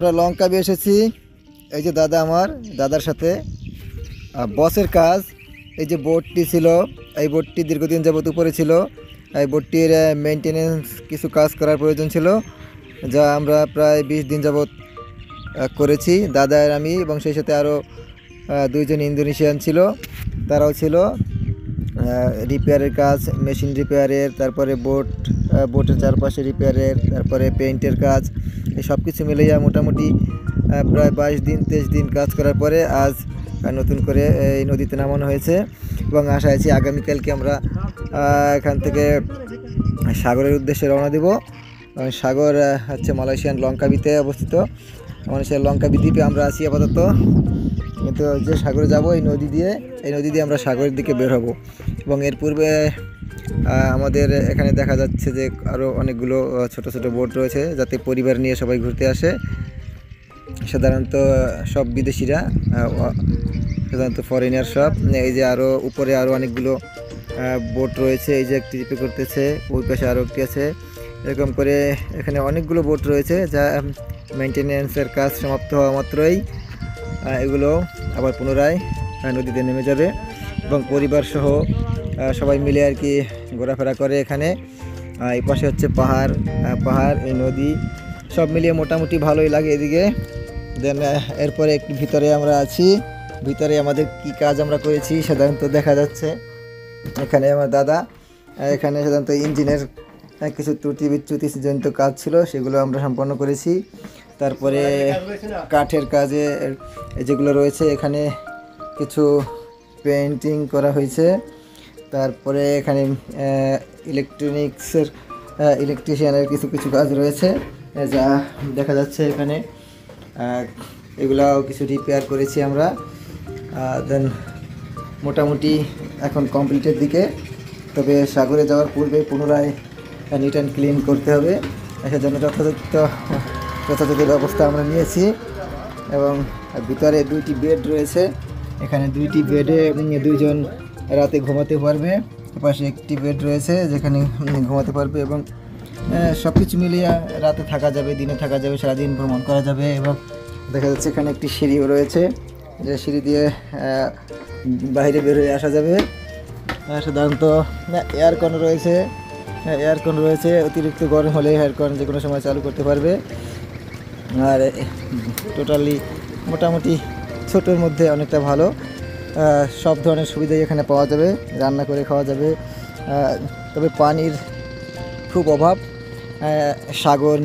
আমরা লঙ্কাবি এসেছি। এই যে দাদা, আমার দাদার সাথে বসের কাজ। এই যে বোটটি ছিল, এই বোটটি দীর্ঘদিন যাবত উপরে ছিল। এই বোটটির মেনটেনেন্স কিছু কাজ করার প্রয়োজন ছিল, যা আমরা প্রায় 20 দিন যাবত করেছি, দাদা আর আমি, এবং সেই সাথে আরও 2 জন ইন্দোনেশিয়ান ছিল। তারাও ছিল রিপেয়ারের কাজ, মেশিন রিপেয়ারের, তারপরে বোটের চারপাশে রিপেয়ারের, তারপরে পেইন্টের কাজ। এই সব কিছু মিলিয়ে মোটামুটি প্রায় 22-23 দিন কাজ করার পরে আজ নতুন করে এই নদীতে নামানো হয়েছে। এবং আশা আছি আগামীকালকে আমরা এখান থেকে সাগরের উদ্দেশ্যে রওনা দেব। সাগর হচ্ছে মালয়েশিয়ান লঙ্কাবিতে অবস্থিত। মালয়েশিয়ার লঙ্কাবি দ্বীপে আমরা আছি আপাতত, কিন্তু যে সাগরে যাব এই নদী দিয়ে আমরা সাগরের দিকে বের হব। এবং এর পূর্বে আমাদের এখানে দেখা যাচ্ছে যে আরও অনেকগুলো ছোট ছোট বোট রয়েছে, যাতে পরিবার নিয়ে সবাই ঘুরতে আসে। সাধারণত সব বিদেশিরা, সাধারণত ফরেনার সব। এই যে আরও উপরে আরও অনেকগুলো বোট রয়েছে, এই যে একটি রিপে করতেছে, ওই পাশে আরও একটি আছে। এরকম করে এখানে অনেকগুলো বোট রয়েছে, যা মেনটেন্যান্সের কাজ সমাপ্ত হওয়া মাত্রই এগুলো আবার পুনরায় নদীতে নেমে যাবে। এবং পরিবার সহ সবাই মিলে আর কি ঘোরাফেরা করে এখানে। এই পাশে হচ্ছে পাহাড়, এই নদী, সব মিলিয়ে মোটামুটি ভালোই লাগে এদিকে। দেন এরপরে একটু ভিতরে আমরা আছি। ভিতরে আমাদের কি কাজ আমরা করেছি সাধারণত দেখা যাচ্ছে। এখানে আমার দাদা, এখানে সাধারণত ইঞ্জিনের কিছু ত্রুটি বিচ্যুতিজনিত কাজ ছিল, সেগুলো আমরা সম্পন্ন করেছি। তারপরে কাঠের কাজে যেগুলো রয়েছে, এখানে কিছু পেইন্টিং করা হয়েছে। তারপরে এখানে ইলেকট্রিশিয়ানের কিছু কাজ রয়েছে, যা দেখা যাচ্ছে এখানে। এগুলাও কিছু রিপেয়ার করেছি আমরা। দেন মোটামুটি এখন কমপ্লিটের দিকে। তবে সাগরে যাওয়ার পূর্বে পুনরায় নিট অ্যান্ড ক্লিন করতে হবে, সেজন্য যথাযথ ব্যবস্থা আমরা নিয়েছি। এবং ভিতরে 2টি বেড রয়েছে, এখানে 2টি বেডে 2 জন রাতে ঘুমাতে পারবে। পাশে একটি বেড রয়েছে যেখানে ঘুমাতে পারবে, এবং সব কিছু মিলিয়ে রাতে থাকা যাবে, দিনে থাকা যাবে, সারাদিন ভ্রমণ করা যাবে। এবং দেখা যাচ্ছে এখানে একটি সিঁড়িও রয়েছে, যে সিঁড়ি দিয়ে বাইরে বের হয়ে আসা যাবে। সাধারণত এয়ারকন রয়েছে, অতিরিক্ত গরম হলে এয়ারকন যে কোনো সময় চালু করতে পারবে। আর টোটালি মোটামুটি ছোটোর মধ্যে অনেকটা ভালো, সব ধরনের সুবিধাই এখানে পাওয়া যাবে, রান্না করে খাওয়া যাবে। তবে পানির খুব অভাব, সাগর